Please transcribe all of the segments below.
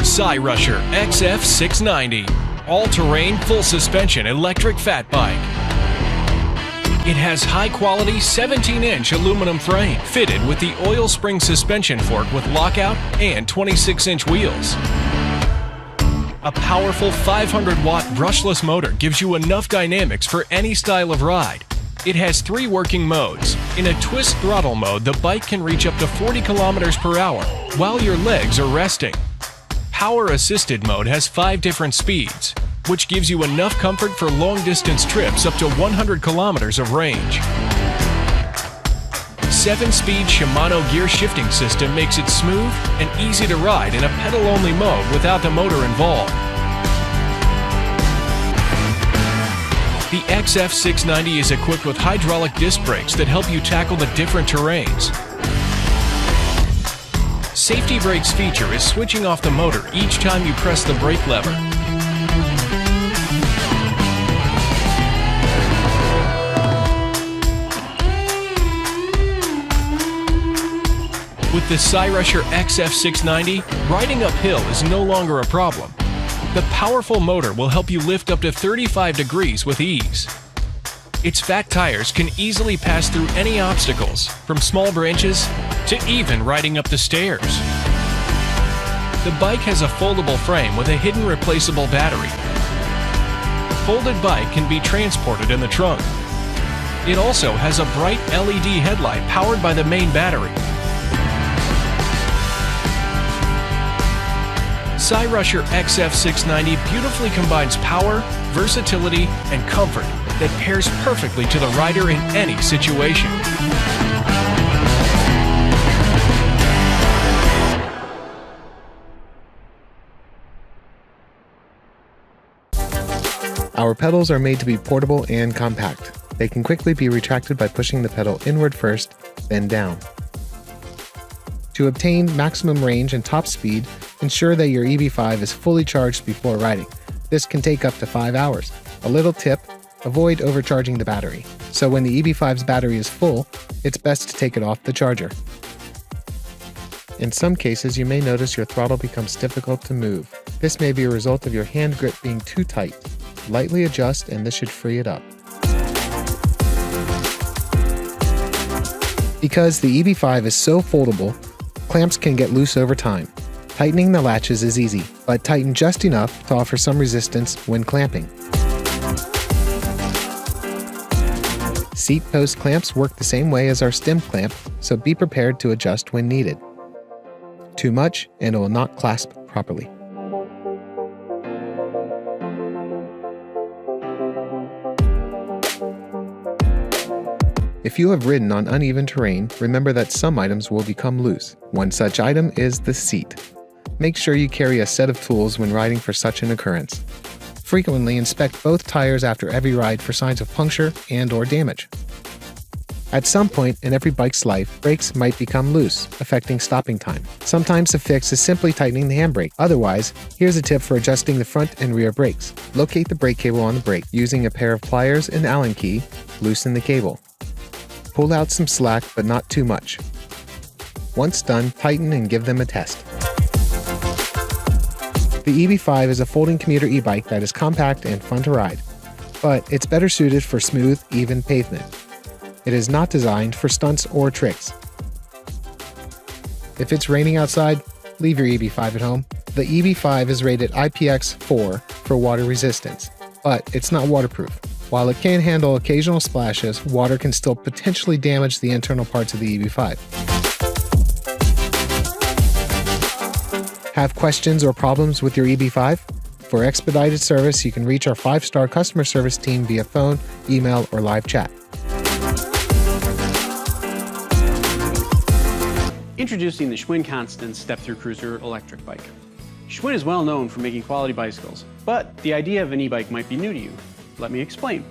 Cyrusher XF690, all-terrain full suspension electric fat bike. It has high-quality 17-inch aluminum frame fitted with the oil spring suspension fork with lockout and 26-inch wheels. A powerful 500-watt brushless motor gives you enough dynamics for any style of ride. It has 3 working modes. In a twist throttle mode, the bike can reach up to 40 kilometers per hour while your legs are resting. Power assisted mode has 5 different speeds, which gives you enough comfort for long-distance trips up to 100 kilometers of range. 7-speed Shimano gear shifting system makes it smooth and easy to ride in a pedal-only mode without the motor involved. The XF690 is equipped with hydraulic disc brakes that help you tackle the different terrains. Safety Brakes feature is switching off the motor each time you press the brake lever. With the Cyrusher XF690, riding uphill is no longer a problem. The powerful motor will help you lift up to 35 degrees with ease. Its fat tires can easily pass through any obstacles, from small branches to even riding up the stairs. The bike has a foldable frame with a hidden replaceable battery. Folded bike can be transported in the trunk. It also has a bright LED headlight powered by the main battery. Cyrusher XF690 beautifully combines power, versatility, and comfort that pairs perfectly to the rider in any situation. Our pedals are made to be portable and compact. They can quickly be retracted by pushing the pedal inward first, then down. To obtain maximum range and top speed, ensure that your EB5 is fully charged before riding. This can take up to 5 hours. A little tip, avoid overcharging the battery. So when the EB5's battery is full, it's best to take it off the charger. In some cases, you may notice your throttle becomes difficult to move. This may be a result of your hand grip being too tight. Lightly adjust and this should free it up. Because the EB5 is so foldable, clamps can get loose over time. Tightening the latches is easy, but tighten just enough to offer some resistance when clamping. Seat post clamps work the same way as our stem clamp, so be prepared to adjust when needed. Too much and it will not clasp properly. If you have ridden on uneven terrain, remember that some items will become loose. One such item is the seat. Make sure you carry a set of tools when riding for such an occurrence. Frequently inspect both tires after every ride for signs of puncture and/or damage. At some point in every bike's life, brakes might become loose, affecting stopping time. Sometimes the fix is simply tightening the handbrake. Otherwise, here's a tip for adjusting the front and rear brakes. Locate the brake cable on the brake. Using a pair of pliers and Allen key, loosen the cable. Pull out some slack, but not too much. Once done, tighten and give them a test. The EB5 is a folding commuter e-bike that is compact and fun to ride, but it's better suited for smooth, even pavement. It is not designed for stunts or tricks. If it's raining outside, leave your EB5 at home. The EB5 is rated IPX4 for water resistance, but it's not waterproof. While it can handle occasional splashes, water can still potentially damage the internal parts of the EB5. Have questions or problems with your EB5? For expedited service, you can reach our 5-star customer service team via phone, email, or live chat. Introducing the Schwinn Constance Step-Through Cruiser electric bike. Schwinn is well known for making quality bicycles, but the idea of an e-bike might be new to you. Let me explain.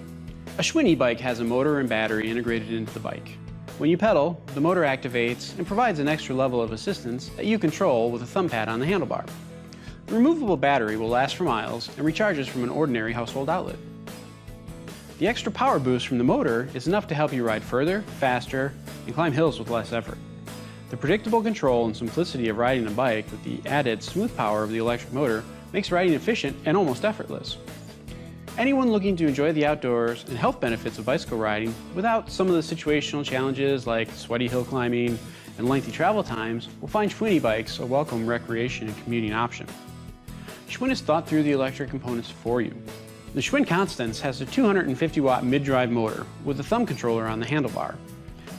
A Schwinn e-bike has a motor and battery integrated into the bike. When you pedal, the motor activates and provides an extra level of assistance that you control with a thumb pad on the handlebar. The removable battery will last for miles and recharges from an ordinary household outlet. The extra power boost from the motor is enough to help you ride further, faster, and climb hills with less effort. The predictable control and simplicity of riding a bike with the added smooth power of the electric motor makes riding efficient and almost effortless. Anyone looking to enjoy the outdoors and health benefits of bicycle riding without some of the situational challenges like sweaty hill climbing and lengthy travel times will find Schwinn e-bikes a welcome recreation and commuting option. Schwinn has thought through the electric components for you. The Schwinn Constance has a 250-watt mid-drive motor with a thumb controller on the handlebar.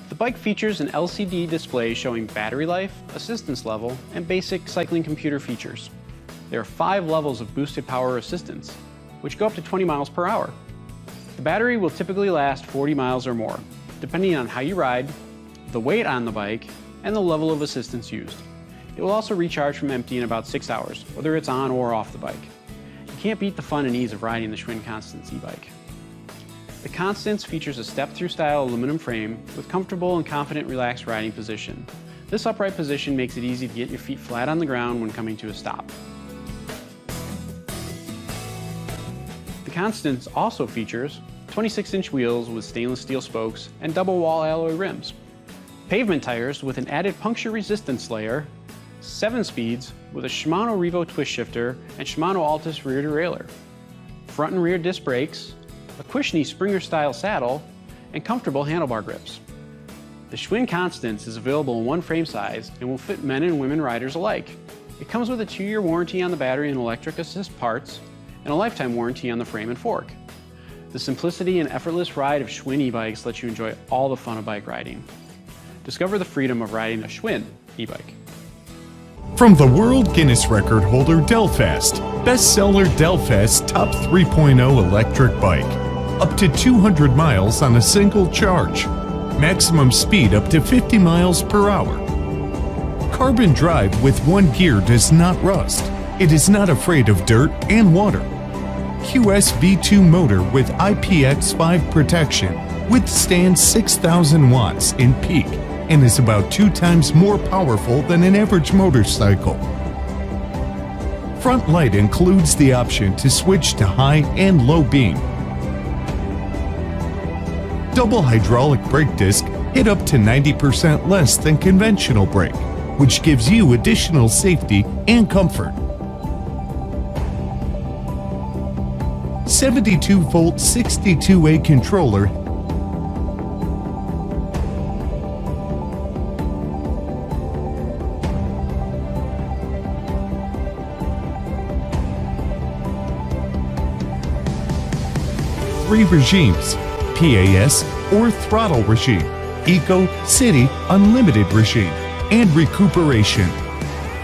The bike features an LCD display showing battery life, assistance level, and basic cycling computer features. There are 5 levels of boosted power assistance, which go up to 20 miles per hour. The battery will typically last 40 miles or more, depending on how you ride, the weight on the bike, and the level of assistance used. It will also recharge from empty in about 6 hours, whether it's on or off the bike. You can't beat the fun and ease of riding the Schwinn Constance e-bike. The Constance features a step-through style aluminum frame with comfortable and confident relaxed riding position. This upright position makes it easy to get your feet flat on the ground when coming to a stop. The Constance also features 26-inch wheels with stainless steel spokes and double wall alloy rims, pavement tires with an added puncture resistance layer, 7 speeds with a Shimano Revo twist shifter and Shimano Altus rear derailleur, front and rear disc brakes, a cushiony Springer-style saddle, and comfortable handlebar grips. The Schwinn Constance is available in one frame size and will fit men and women riders alike. It comes with a 2-year warranty on the battery and electric assist parts, and a lifetime warranty on the frame and fork. The simplicity and effortless ride of Schwinn e-bikes lets you enjoy all the fun of bike riding. Discover the freedom of riding a Schwinn e-bike. From the World Guinness Record holder Delfast, bestseller Delfast Top 3.0 electric bike. Up to 200 miles on a single charge. Maximum speed up to 50 miles per hour. Carbon drive with 1 gear does not rust. It is not afraid of dirt and water. QS V2 motor with IPX5 protection withstands 6,000 watts in peak and is about 2 times more powerful than an average motorcycle. Front light includes the option to switch to high and low beam. Double hydraulic brake disc hit up to 90% less than conventional brake, which gives you additional safety and comfort. 72-volt 62A controller three regimes: PAS or throttle regime, Eco, City, Unlimited regime, and recuperation.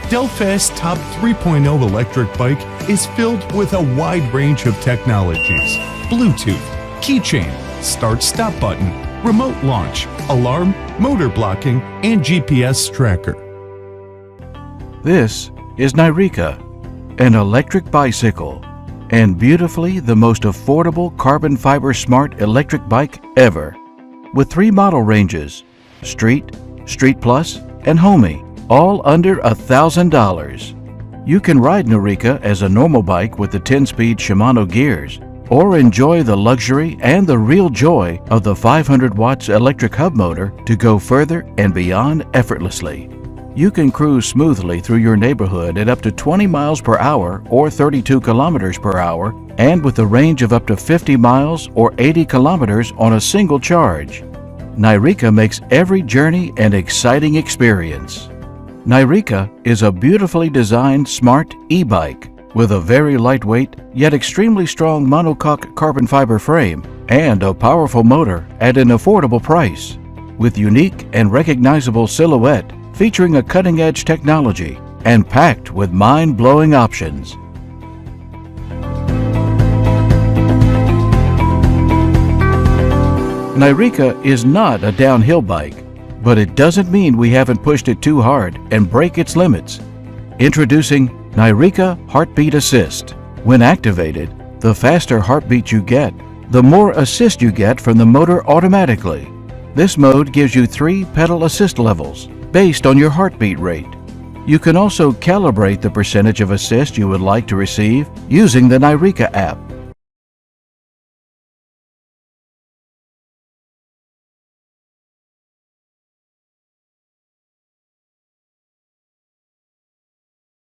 Delfast Top 3.0 electric bike is filled with a wide range of technologies: Bluetooth, keychain, start-stop button, remote launch, alarm, motor blocking, and GPS tracker. This is Nireeka, an electric bicycle, and beautifully the most affordable carbon fiber smart electric bike ever. With 3 model ranges: Street, Street Plus, and Homey, all under $1,000. You can ride Nireeka as a normal bike with the 10-speed Shimano gears, or enjoy the luxury and the real joy of the 500 watts electric hub motor to go further and beyond effortlessly. You can cruise smoothly through your neighborhood at up to 20 miles per hour or 32 kilometers per hour, and with a range of up to 50 miles or 80 kilometers on a single charge. Nireeka makes every journey an exciting experience. Nireeka is a beautifully designed smart e-bike with a very lightweight yet extremely strong monocoque carbon fiber frame and a powerful motor at an affordable price, with unique and recognizable silhouette featuring a cutting-edge technology and packed with mind-blowing options. Nireeka is not a downhill bike, but it doesn't mean we haven't pushed it too hard and break its limits. Introducing Nireeka Heartbeat Assist. When activated, the faster heartbeat you get, the more assist you get from the motor automatically. This mode gives you 3 pedal assist levels based on your heartbeat rate. You can also calibrate the percentage of assist you would like to receive using the Nireeka app.